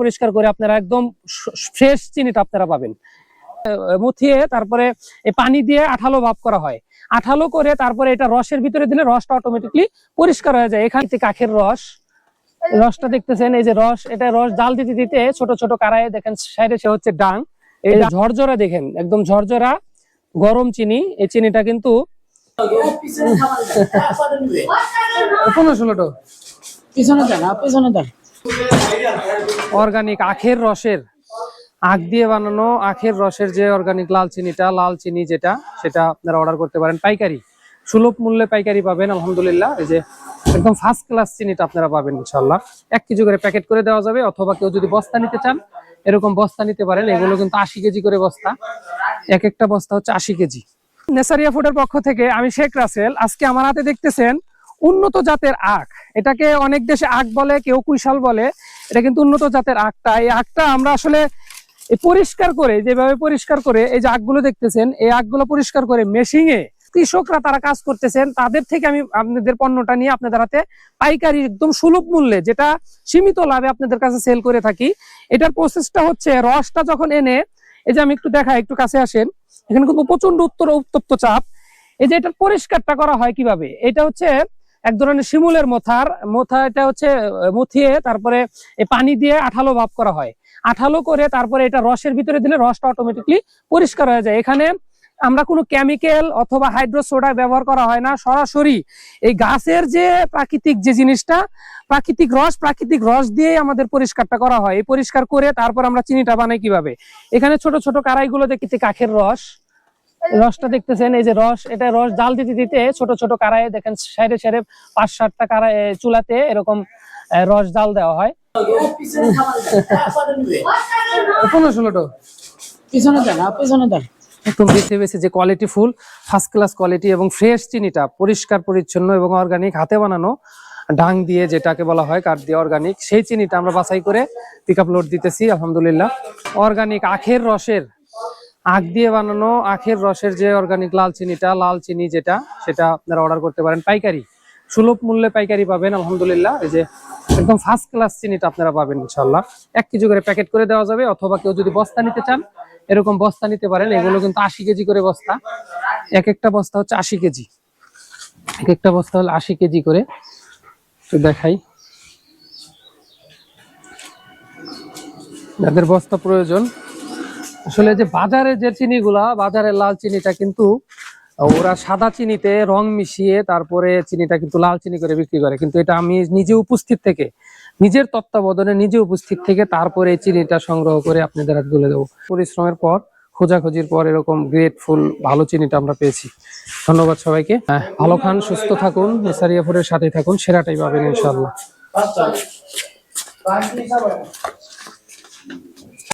পরিষ্কার করে আপনারা একদম ফ্রেশ চিনিটা আপনারা পাবেন। মুথিয়ে তারপরে এই পানি দিয়ে আঠালো ভাব করা হয়। আঠালো করে তারপরে এটা রসের ভিতরে দিলে রসটা অটোমেটিকলি পরিষ্কার হয়ে যায়। এখান থেকে আখের রসটা দেখতেছেন, এই যে রস, এটা রস জাল দিতে দিতে ছোট ছোট কারায় দেখেন সাইডে সে হচ্ছে ডাং। এই ঝরঝরা দেখেন, একদম ঝরঝরা গরম চিনি। এই চিনিটা কিন্তু 15-16 অর্গানিক আখের রসের, আখ দিয়ে বানানো আখের রসের যে অর্গানিক লাল চিনিটা, লাল চিনি যেটা, সেটা আপনারা অর্ডার করতে পারেন পাইকারি, সুলভ মূল্যে পাইকারি পাবেন আলহামদুলিল্লাহ। এই যে একদম ফার্স্ট ক্লাস চিনিটা আপনারা পাবেন ইনশাল্লাহ। 1 কেজি করে প্যাকেট করে দেওয়া যাবে, অথবা কেউ যদি বস্তা নিতে চান এরকম বস্তা নিতে পারেন। এগুলো কিন্তু 80 কেজি করে বস্তা, এক একটা বস্তা হচ্ছে 80 কেজি। নেসারিয়া ফুডের পক্ষ থেকে আমি শেখ রাসেল। আজকে আমার হাতে দেখতেছেন উন্নত জাতের আখ। এটাকে অনেক দেশে আখ বলে, কেউ কুইশাল বলে, এটা কিন্তু উন্নত জাতের আখটা। এই আখটা আমরা আসলে পরিষ্কার করে, যেভাবে পরিষ্কার করে এই যে আখগুলো দেখতেছেন, এই আখগুলো পরিষ্কার করে মেশিনে কৃষকরা তারা কাজ করতেছেন, তাদের থেকে আমি আপনাদের পণ্যটা নিয়ে আপনাদের হাতে পাইকারি একদম সুলভ মূল্যে, যেটা সীমিত লাভে আপনাদের কাছে সেল করে থাকি। এটার প্রসেসটা হচ্ছে, রসটা যখন এনে, এই যে আমি একটু দেখাই, একটু কাছে আসেন, এখানে কিন্তু প্রচন্ড উত্তপ্ত চাপ। এই যে এটার পরিষ্কারটা করা হয় কিভাবে, এটা হচ্ছে এক ধরনের শিমুলের মোথা, এটা হচ্ছে মুথিয়ে তারপরে এই পানি দিয়ে আঠালো ভাব করা হয়। আঠালো করে তারপরে এটা রসের ভিতরে দিলে রসটা অটোমেটিকলি পরিষ্কার হয়ে যায়। এখানে আমরা কোনো কেমিক্যাল অথবা হাইড্রোসোডা ব্যবহার করা হয় না, সরাসরি এই গাছের যে প্রাকৃতিক যে জিনিসটা, প্রাকৃতিক রস দিয়ে আমাদের পরিষ্কারটা করা হয়। এই পরিষ্কার করে তারপর আমরা চিনিটা বানাই কিভাবে, এখানে ছোট ছোট কারাইগুলো দেখতে কাখের রসটা দেখতেছেন, এই যে রস, এটা রস জাল দিতে দিতে ছোট ছোট কারায় দেখেন সাইডে সাইডে 5-7টা কারায় চুলাতে এরকম রস জাল দেওয়া হয়। 15-16 একদম বেছে যে quality full first class quality এবং ফ্রেশ চিনিটা, পরিষ্কার পরিচ্ছন্ন এবং অর্গানিক, হাতে বানানো ডাং দিয়ে, যেটাকে বলা হয় কাঠ দিয়ে অর্গানিক, সেই চিনিটা আমরা বাছাই করে পিকআপ লোড দিতেছি আলহামদুলিল্লাহ। অর্গানিক আখের রসের, আখ দিয়ে বানানো আখের রসের যে অর্গানিক লাল চিনিটা, লাল চিনি যেটা, সেটা আপনারা অর্ডার করতে পারেন পাইকারি, সুলভ মূল্যে পাইকারি পাবেন আলহামদুলিল্লাহ। এই যে একদম ফার্স্ট ক্লাস চিনিটা আপনারা পাবেন ইনশাল্লাহ। 1 কেজি করে প্যাকেট করে দেওয়া যাবে, অথবা কেউ যদি বস্তা নিতে চান এরকম বস্তা নিতে পারেন। এগুলো কিন্তু 80 কেজি করে বস্তা, এক একটা বস্তা হচ্ছে 80 কেজি, এক একটা বস্তা হলো 80 কেজি করে। তো দেখাই, যাদের বস্তা প্রয়োজন, আসলে যে বাজারে যে চিনিগুলা, বাজারের লাল চিনিটা কিন্তু ওরা সাদা চিনিতে রং মিশিয়ে তারপরে চিনিটা কিন্তু লাল চিনি করে বিক্রি করে, কিন্তু এটা আমি নিজে উপস্থিত থেকে, নিজের তত্ত্বাবধানে নিজে উপস্থিত থেকে তারপরে এই চিনিটা সংগ্রহ করে আপনাদের হাতে তুলে দেবো। পরিশ্রমের পর, খোঁজাখুঁজির পর এরকম গ্রেটফুল ভালো চিনিটা আমরা পেয়েছি। ধন্যবাদ সবাইকে। ভালো খান, সুস্থ থাকুন, নেসারিয়া ফুডের সাথেই থাকুন, সেরাটাই পাবেন ইনশাআল্লাহ।